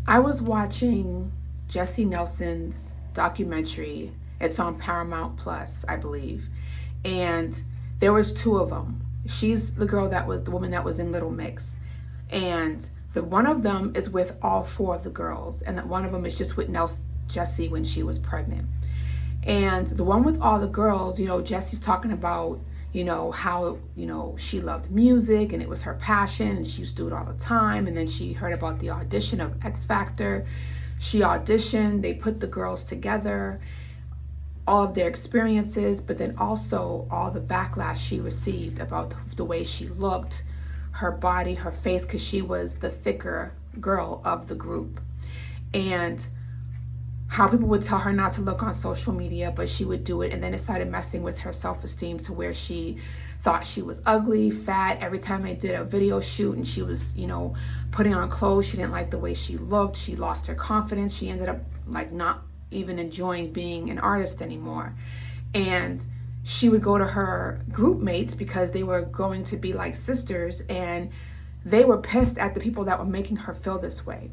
I was watching Jesy Nelson's documentary. It's on Paramount Plus, I believe. And there was two of them. She's the girl that was the woman that was in Little Mix. And the one of them is with all four of the girls. And one of them is just with Jesy when she was pregnant. And the one with all the girls, Jessy's talking about, how, she loved music and it was her passion and she used to do it all the time. And then she heard about the audition of X Factor. She auditioned, they put the girls together, all of their experiences, but then also all the backlash she received about the way she looked, her body, her face, because she was the thicker girl of the group. And how people would tell her not to look on social media, but she would do it. And then it started messing with her self-esteem to where she thought she was ugly, fat. Every time they did a video shoot and she was, putting on clothes, she didn't like the way she looked. She lost her confidence. She ended up not even enjoying being an artist anymore. And she would go to her group mates because they were going to be like sisters, and they were pissed at the people that were making her feel this way.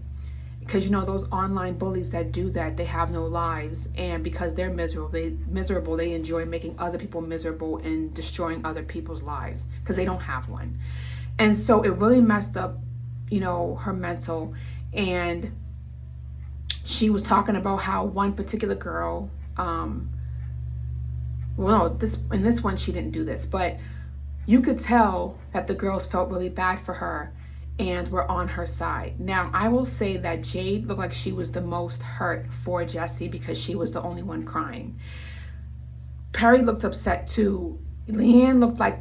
Because those online bullies that do that, they have no lives, and because they're miserable, they enjoy making other people miserable and destroying other people's lives because they don't have one. And so it really messed up, her mental. And she was talking about how one particular girl, in this one she didn't do this, but you could tell that the girls felt really bad for her and were on her side. Now, I will say that Jade looked like she was the most hurt for Jesy because she was the only one crying. Perry looked upset too. Leanne looked like,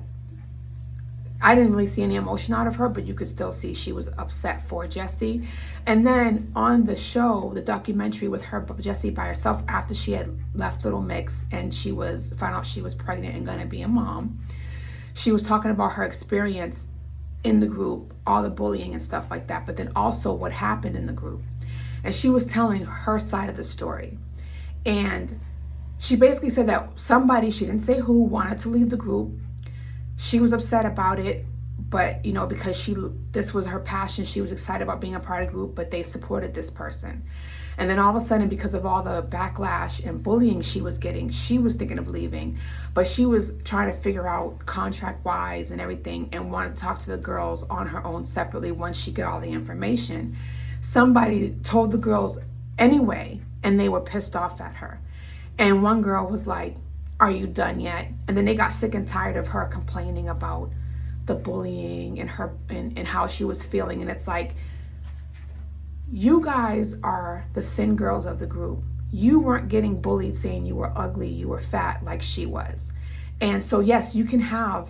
I didn't really see any emotion out of her, but you could still see she was upset for Jesy. And then on the show, the documentary with her, Jesy by herself, after she had left Little Mix and found out she was pregnant and gonna be a mom, she was talking about her experience in the group, all the bullying and stuff like that, but then also what happened in the group. And she was telling her side of the story. And she basically said that somebody, she didn't say who, wanted to leave the group. She was upset about it, but because this was her passion, she was excited about being a part of the group, but they supported this person. And then all of a sudden, because of all the backlash and bullying she was getting, she was thinking of leaving, but she was trying to figure out contract-wise and everything and wanted to talk to the girls on her own separately once she got all the information. Somebody told the girls anyway, and they were pissed off at her. And one girl was like, "Are you done yet?" And then they got sick and tired of her complaining about the bullying and her and how she was feeling. And it's like, you guys are the thin girls of the group. You weren't getting bullied saying you were ugly, you were fat like she was. And so yes, you can have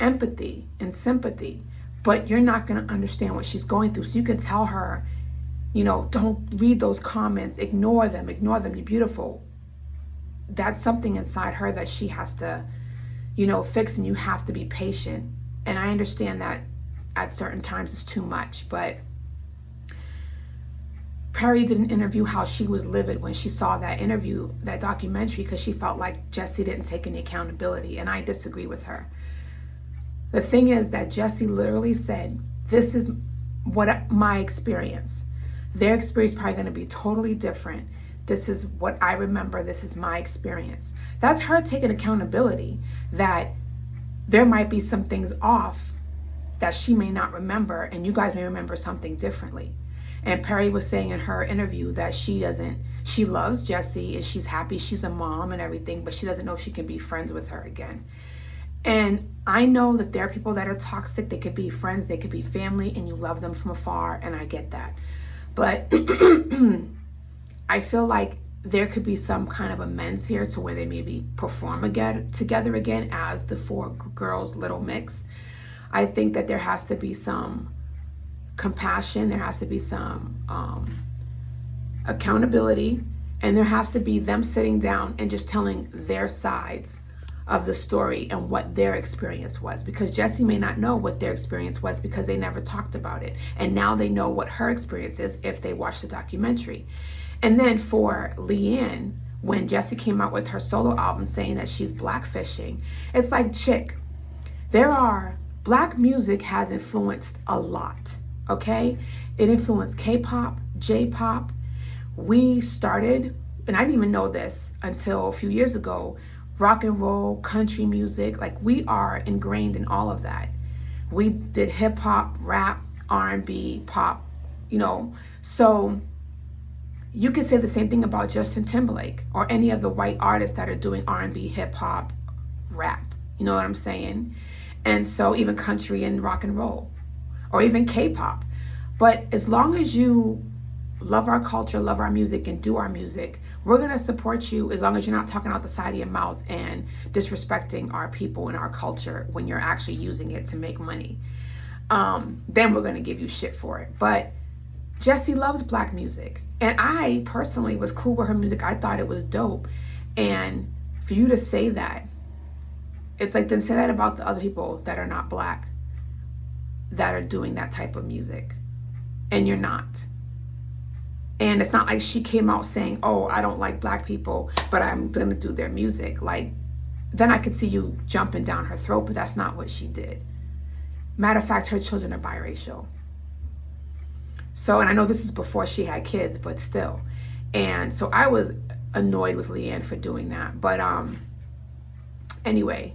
empathy and sympathy, but you're not going to understand what she's going through. So you can tell her, don't read those comments, ignore them, you're beautiful. That's something inside her that she has to, fix, and you have to be patient. And I understand that at certain times it's too much, but Perry did an interview how she was livid when she saw that documentary, because she felt like Jesy didn't take any accountability, and I disagree with her. The thing is that Jesy literally said, this is my experience. Their experience is probably going to be totally different. This is what I remember. This is my experience. That's her taking accountability that there might be some things off that she may not remember, and you guys may remember something differently. And Perry was saying in her interview that she loves Jesy and she's happy she's a mom and everything, but she doesn't know if she can be friends with her again. And I know that there are people that are toxic. They could be friends, they could be family, and you love them from afar, and I get that. But I feel like there could be some kind of amends here to where they maybe perform together again as the four girls Little Mix. I think that there has to be some compassion, there has to be some accountability, and there has to be them sitting down and just telling their sides of the story and what their experience was, because Jesy may not know what their experience was because they never talked about it, and now they know what her experience is if they watch the documentary. And then for Leanne, when Jesy came out with her solo album saying that she's blackfishing, it's like, chick, black music has influenced a lot. okay? It influenced K-pop, J-pop. We started, and I didn't even know this until a few years ago, rock and roll, country music. Like, we are ingrained in all of that. We did hip hop, rap, R&B, pop, you know. So you could say the same thing about Justin Timberlake or any of the white artists that are doing R&B, hip hop, rap. You know what I'm saying? And so even country and rock and roll, or even K-pop. But as long as you love our culture, love our music, and do our music, we're going to support you as long as you're not talking out the side of your mouth and disrespecting our people and our culture when you're actually using it to make money. Then we're going to give you shit for it. But Jesy loves black music. And I personally was cool with her music. I thought it was dope. And for you to say that, it's like, then say that about the other people that are not black that are doing that type of music. And you're not. And it's not like she came out saying, oh, I don't like black people, but I'm going to do their music. Like, then I could see you jumping down her throat, but that's not what she did. Matter of fact, her children are biracial. So, and I know this is before she had kids, but still. And so I was annoyed with Leanne for doing that. But anyway,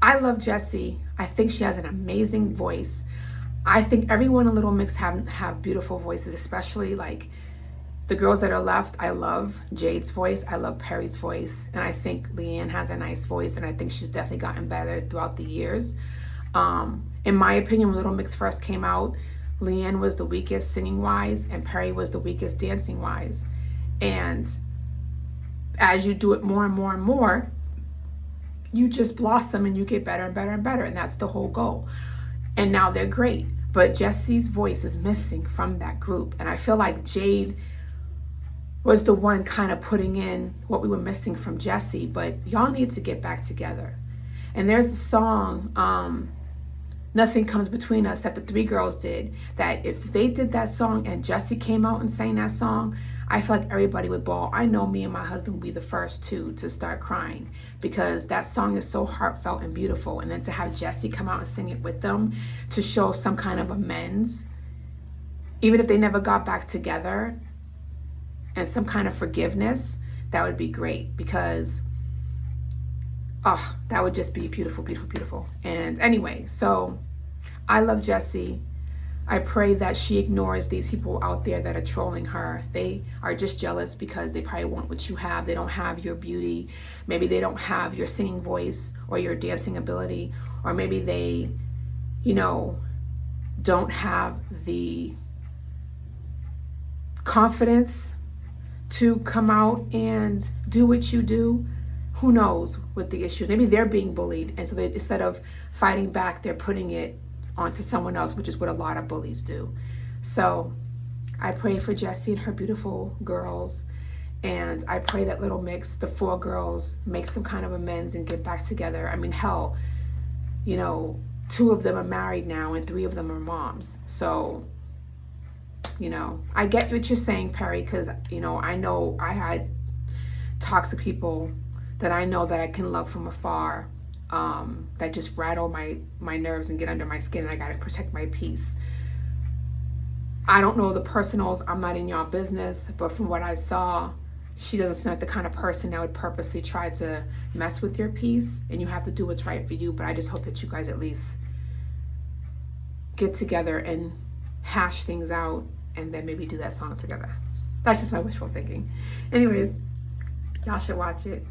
I love Jesy. I think she has an amazing voice. I think everyone in Little Mix have beautiful voices, especially like the girls that are left. I love Jade's voice. I love Perry's voice. And I think Leanne has a nice voice. And I think she's definitely gotten better throughout the years. In my opinion, when Little Mix first came out, Leanne was the weakest singing-wise, and Perry was the weakest dancing-wise. And as you do it more and more and more, you just blossom and you get better and better and better. And that's the whole goal. And now they're great. But Jesy's voice is missing from that group. And I feel like Jade was the one kind of putting in what we were missing from Jesy. But y'all need to get back together. And there's a song, Nothing Comes Between Us, that the three girls did, that if they did that song and Jesy came out and sang that song, I feel like everybody would bawl. I know me and my husband would be the first two to start crying, because that song is so heartfelt and beautiful. And then to have Jesy come out and sing it with them to show some kind of amends, even if they never got back together, and some kind of forgiveness, that would be great, because oh, that would just be beautiful, beautiful, beautiful. And anyway, so I love Jesy. I pray that she ignores these people out there that are trolling her. They are just jealous because they probably want what you have. They don't have your beauty. Maybe they don't have your singing voice or your dancing ability. Or maybe they, you know, don't have the confidence to come out and do what you do. Who knows what the issue is? Maybe they're being bullied, and so they, instead of fighting back, they're putting it onto someone else, which is what a lot of bullies do. So I pray for Jesy and her beautiful girls, and I pray that Little Mix, the four girls, make some kind of amends and get back together. I mean, hell, you know, 2 of them are married now and 3 of them are moms. So, you know, I get what you're saying, Perry, because, you know I had toxic people that I know that I can love from afar, that just rattle my nerves and get under my skin, and I gotta protect my peace. I don't know the personals, I'm not in y'all business, but from what I saw, she doesn't seem like the kind of person that would purposely try to mess with your peace, and you have to do what's right for you. But I just hope that you guys at least get together and hash things out, and then maybe do that song together. That's just my wishful thinking. Anyways, y'all should watch it.